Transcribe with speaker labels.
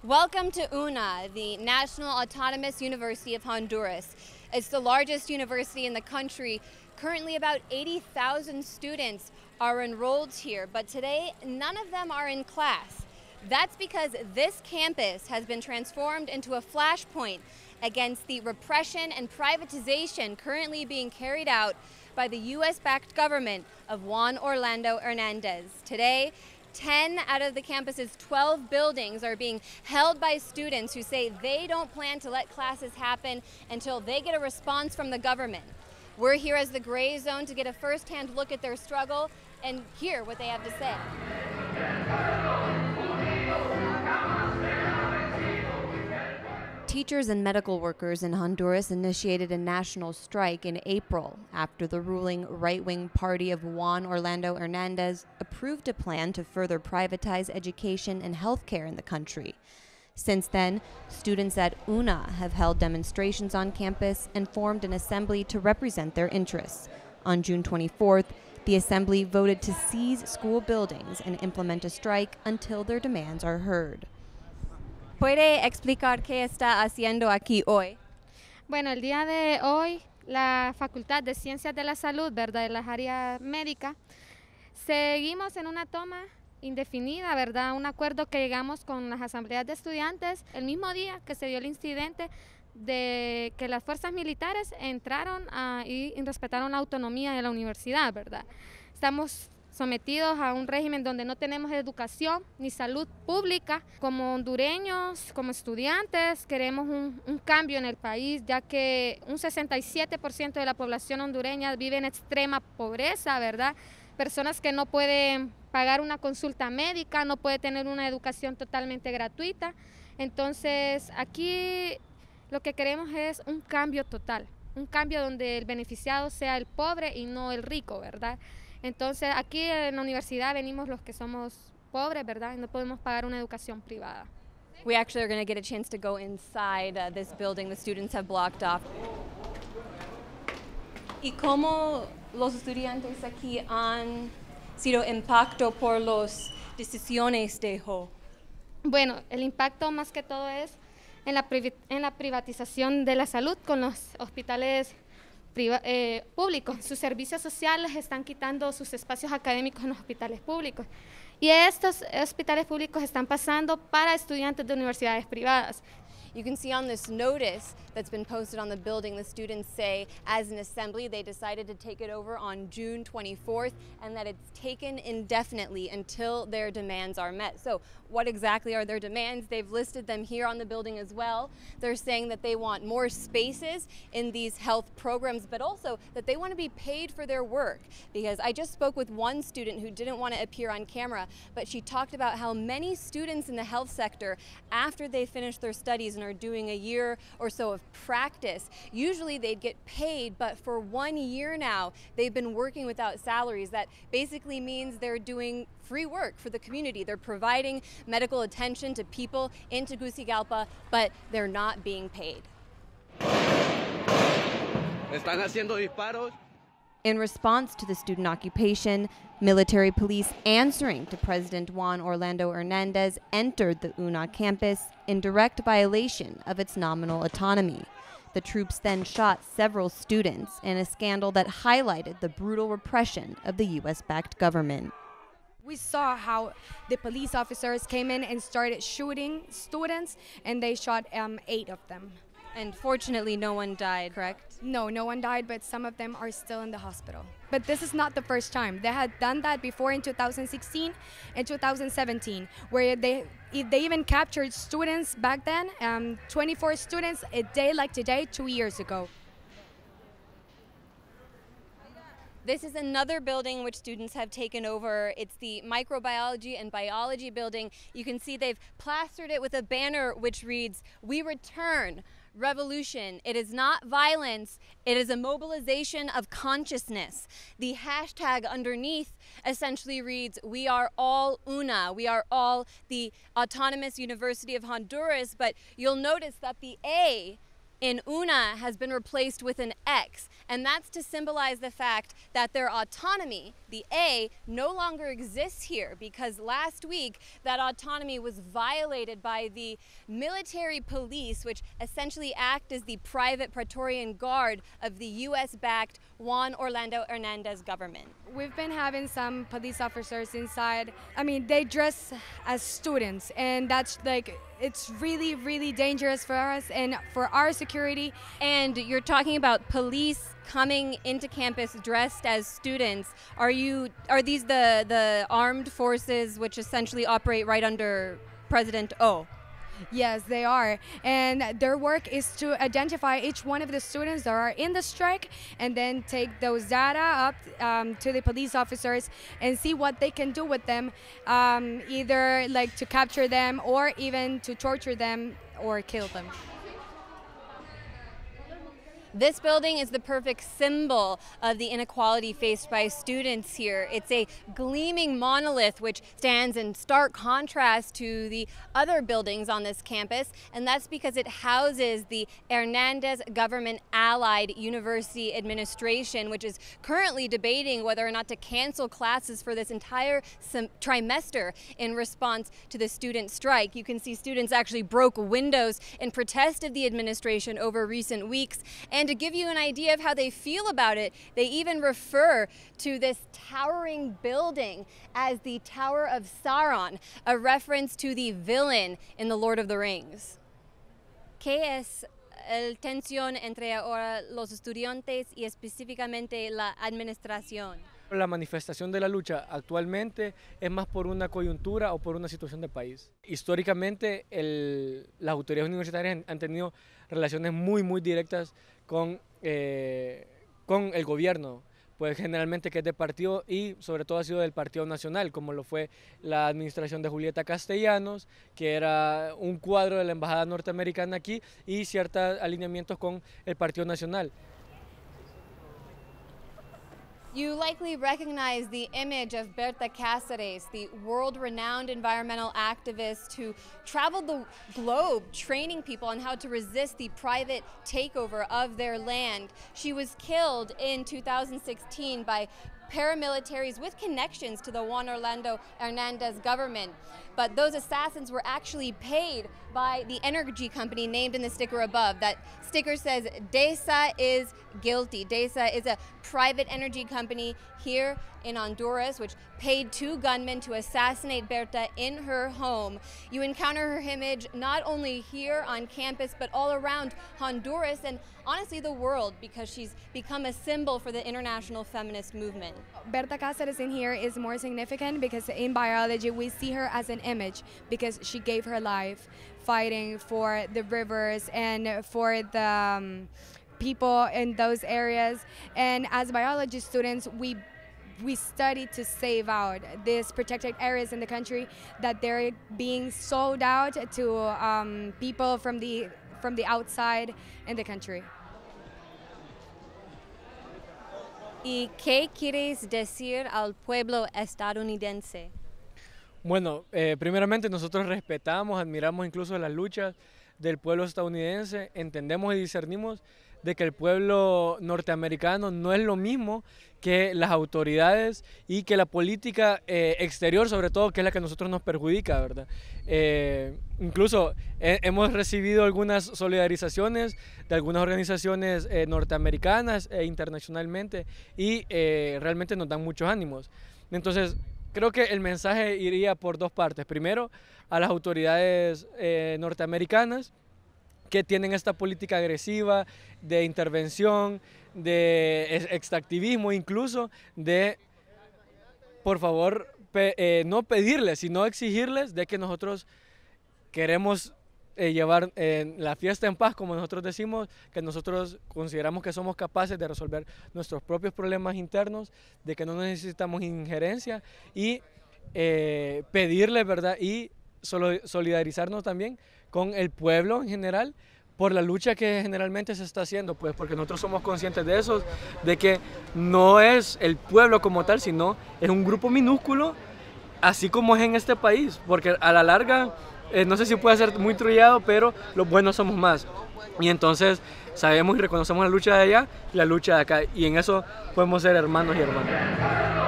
Speaker 1: Welcome to UNAH, the National Autonomous University of Honduras. It's the largest university in the country. Currently about 80,000 students are enrolled here, but today none of them are in class. That's because this campus has been transformed into a flashpoint against the repression and privatization currently being carried out by the US-backed government of Juan Orlando Hernandez. Today, 10 out of the campus's 12 buildings are being held by students who say they don't plan to let classes happen until they get a response from the government. We're here as the Grayzone to get a first-hand look at their struggle and hear what they have to say. Teachers and medical workers in Honduras initiated a national strike in April after the ruling right-wing party of Juan Orlando Hernandez approved a plan to further privatize education and healthcare in the country. Since then, students at UNAH have held demonstrations on campus and formed an assembly to represent their interests. On June 24th, the assembly voted to seize school buildings and implement a strike until their demands are heard. ¿Puede explicar qué está haciendo aquí hoy?
Speaker 2: Bueno, el día de hoy la Facultad de Ciencias de la Salud, ¿verdad?, de las áreas médicas, seguimos en una toma indefinida, ¿verdad?, un acuerdo que llegamos con las asambleas de estudiantes el mismo día que se dio el incidente de que las fuerzas militares entraron y respetaron la autonomía de la universidad, ¿verdad? Estamos sometidos a un régimen donde no tenemos educación ni salud pública. Como hondureños, como estudiantes, queremos un cambio en el país, ya que un 67% de la población hondureña vive en extrema pobreza, ¿verdad? Personas que no pueden pagar una consulta médica, no pueden tener una educación totalmente gratuita. Entonces, aquí lo que queremos es un cambio total, un cambio donde el beneficiado sea el pobre y no el rico, ¿verdad? Entonces, aquí en la universidad venimos los que somos pobres, ¿verdad? Y no podemos pagar una educación privada.
Speaker 1: We actually are going to get a chance to go inside this building the students have blocked off. ¿Y cómo los estudiantes aquí han sido impactados por las decisiones de Ho?
Speaker 2: Bueno, el impacto más que todo es en la privatización de la salud con los hospitales públicos. Sus servicios sociales están quitando sus espacios académicos en los hospitales públicos. Y estos hospitales públicos están pasando para estudiantes de universidades privadas.
Speaker 1: You can see on this notice that's been posted on the building, the students say as an assembly they decided to take it over on June 24th and that it's taken indefinitely until their demands are met. So what exactly are their demands? They've listed them here on the building as well. They're saying that they want more spaces in these health programs, but also that they want to be paid for their work. Because I just spoke with one student who didn't want to appear on camera, but she talked about how many students in the health sector, after they finish their studies and are doing a year or so of practice, usually they'd get paid, but for 1 year now they've been working without salaries. That basically means they're doing free work for the community. They're providing medical attention to people in Tegucigalpa, but they're not being paid.
Speaker 3: Están haciendo disparos.
Speaker 1: In response to the student occupation, military police answering to President Juan Orlando Hernandez entered the UNAH campus in direct violation of its nominal autonomy. The troops then shot several students in a scandal that highlighted the brutal repression of the US-backed government.
Speaker 4: We saw how the police officers came in and started shooting students, and they shot 8 of them.
Speaker 1: And fortunately, no one died, correct?
Speaker 4: No one died, but some of them are still in the hospital. But this is not the first time. They had done that before in 2016 and 2017, where they even captured students back then, 24 students a day like today, 2 years ago.
Speaker 1: This is another building which students have taken over. It's the microbiology and biology building. You can see they've plastered it with a banner which reads, "We return. Revolution. It is not violence. It is a mobilization of consciousness." The hashtag underneath essentially reads, "We are all UNAH. We are all the Autonomous University of Honduras." But you'll notice that the A in UNAH has been replaced with an X, and that's to symbolize the fact that their autonomy, the A, no longer exists here, because last week that autonomy was violated by the military police, which essentially act as the private Praetorian Guard of the US-backed Juan Orlando Hernandez government.
Speaker 4: We've been having some police officers inside. I mean, they dress as students, and that's like, it's really, really dangerous for us and for our security.
Speaker 1: And you're talking about police coming into campus dressed as students. Are these the armed forces which essentially operate right under President O?
Speaker 4: Yes, they are. And their work is to identify each one of the students that are in the strike and then take those data up to the police officers and see what they can do with them, either like to capture them or even to torture them or kill them.
Speaker 1: This building is the perfect symbol of the inequality faced by students here. It's a gleaming monolith which stands in stark contrast to the other buildings on this campus, and that's because it houses the Hernandez government allied university administration, which is currently debating whether or not to cancel classes for this entire trimester in response to the student strike. You can see students actually broke windows in protest of the administration over recent weeks. And to give you an idea of how they feel about it, they even refer to this towering building as the Tower of Sauron, a reference to the villain in The Lord of the Rings. ¿Qué es la tensión entre ahora los estudiantes y específicamente la administración?
Speaker 5: La manifestación de la lucha actualmente es más por una coyuntura o por una situación del país. Históricamente, las autoridades universitarias han tenido relaciones muy directas con el gobierno, pues generalmente que es de partido y sobre todo ha sido del Partido Nacional, como lo fue la administración de Julieta Castellanos, que era un cuadro de la embajada norteamericana aquí, y ciertos alineamientos con el Partido Nacional.
Speaker 1: You likely recognize the image of Berta Cáceres, the world-renowned environmental activist who traveled the globe training people on how to resist the private takeover of their land. She was killed in 2016 by paramilitaries with connections to the Juan Orlando Hernandez government. But those assassins were actually paid by the energy company named in the sticker above. That sticker says DESA is guilty. DESA is a private energy company here in Honduras, which paid 2 gunmen to assassinate Berta in her home. You encounter her image not only here on campus, but all around Honduras and honestly the world, because she's become a symbol for the international feminist movement.
Speaker 4: Berta Cáceres in here is more significant because in biology we see her as an image because she gave her life fighting for the rivers and for the people in those areas. And as biology students, we study to save out these protected areas in the country that they're being sold out to people from the outside in the country.
Speaker 1: ¿Y qué quieres decir al pueblo estadounidense?
Speaker 5: Bueno, primeramente nosotros respetamos, admiramos incluso las luchas del pueblo estadounidense, entendemos y discernimos de que el pueblo norteamericano no es lo mismo que las autoridades y que la política exterior, sobre todo, que es la que a nosotros nos perjudica, ¿verdad? Incluso hemos recibido algunas solidarizaciones de algunas organizaciones norteamericanas e internacionalmente y realmente nos dan muchos ánimos. Entonces, creo que el mensaje iría por 2 partes. Primero, a las autoridades norteamericanas, que tienen esta política agresiva de intervención, de extractivismo, incluso de, por favor, no pedirles, sino exigirles de que nosotros queremos llevar la fiesta en paz, como nosotros decimos, que nosotros consideramos que somos capaces de resolver nuestros propios problemas internos, de que no necesitamos injerencia y pedirles, ¿verdad? Y solidarizarnos también con el pueblo en general por la lucha que generalmente se está haciendo, pues porque nosotros somos conscientes de eso, de que no es el pueblo como tal, sino es un grupo minúsculo, así como es en este país, porque a la larga no sé si puede ser muy trullado, pero los buenos somos más. Y entonces sabemos y reconocemos la lucha de allá y la lucha de acá. Y en eso podemos ser hermanos y hermanas.